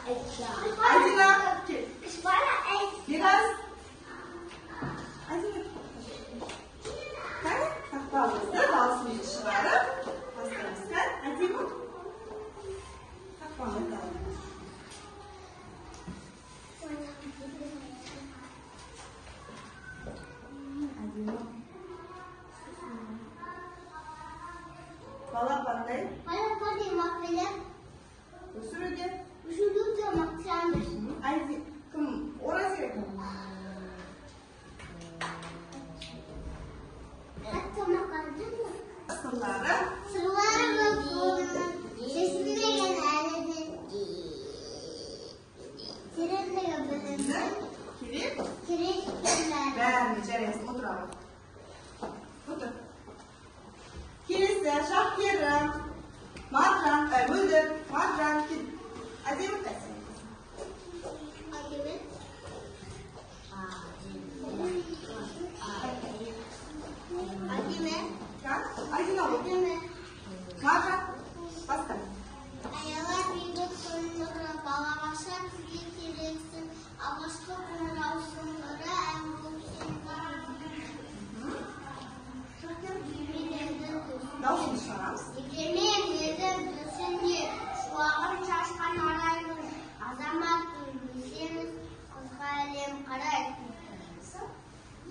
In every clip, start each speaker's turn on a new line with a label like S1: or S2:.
S1: Айдина, biraz. Айдина. Тақпағымызды балсымен шығарып, бастаймыз. Айдина. Тақпағымызды аламыз. Айдина. Бала қандай?
S2: Бала қандай мақпелер?
S1: Өсіруде?
S2: Өсіруде мақтанды.
S1: Айди, кім? Ораз керек?
S2: Қатты мақалды ма?
S1: Сырлары?
S2: Сырлары болуының шешілмеген әлідің тереңдігі білімнің керек
S1: бәріне жарайсың, отырамыз. Отыр. Келесі, шапкері, маржан, мөлдір, маржан, әдемі қайсы?
S2: Әдемі? Әдемі?
S1: Айдина ғой.
S2: Әдемі?
S1: Маржан, баста.
S2: Аялар бейбіт күнлері балабақша сізге керексің. Алғашқы қоңыраусың бірі әм болсын.
S1: Даусын шығарамыз.
S2: Егемен елдің түсінде шуағын шашқан арайлы азаматтың білсеңіз қызға әлем қарайды.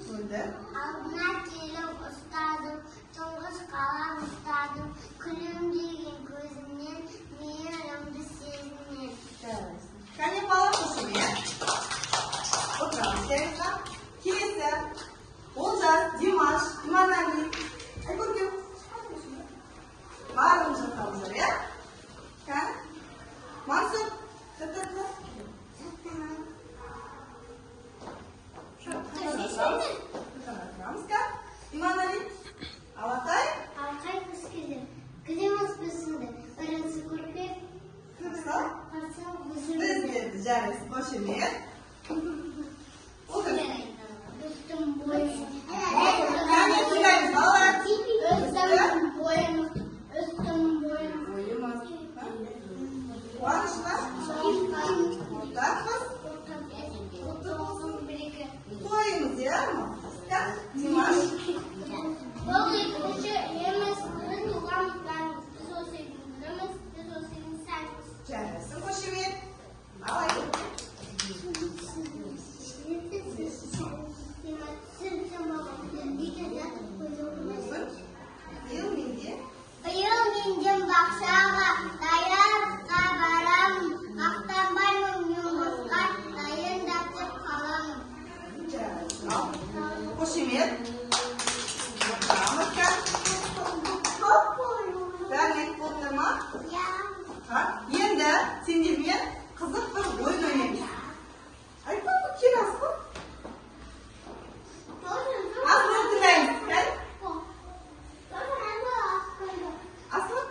S1: Мөлдір.
S2: Алдына келіп ұстадым, тұңғыш қалам ұстадым, күлімдеген көзімнен, мейірімді сезімнен.
S1: Кәне бала қосымен. Отырамыз, дәріға. Келесі. Олжас, Димаш, Иманали. Айгөлек. Барлығын жатамыз, иә? Кәне? Мансұр. Жатамыз. Иманали. Алатай.
S2: Алқай күскелі, күлеміз бүсінді, ұрынсы көрпек, қарсал бүсінді.
S1: Біздерді жарайсың, қошемет. Отыр.
S2: Үстім бойым.
S1: Кәне тыңдаймыз, балалар.
S2: Үстім бойым.
S1: Бойымыз. Қуанышты. Отақпыз. Тойымыз, иә? Димаш.
S2: Бұл екінші еміз, біз туғамыз бәріміз, біз осы екіншіміз, біз осы екіншіміз.
S1: Жарайсың, қошемет. Алай.
S2: Биыл мен бақшаға даярға барамын, мақтанбаймын жұмысқа дайындап деп қаламын.
S1: Қошемет. Отырамыз, бәрін айтып отыр ма? Енді сендермен қызық бір ойын ойнаймыз. Айтпа, кел асқы. Асқы тыңдаймыз, кәл? Асқы?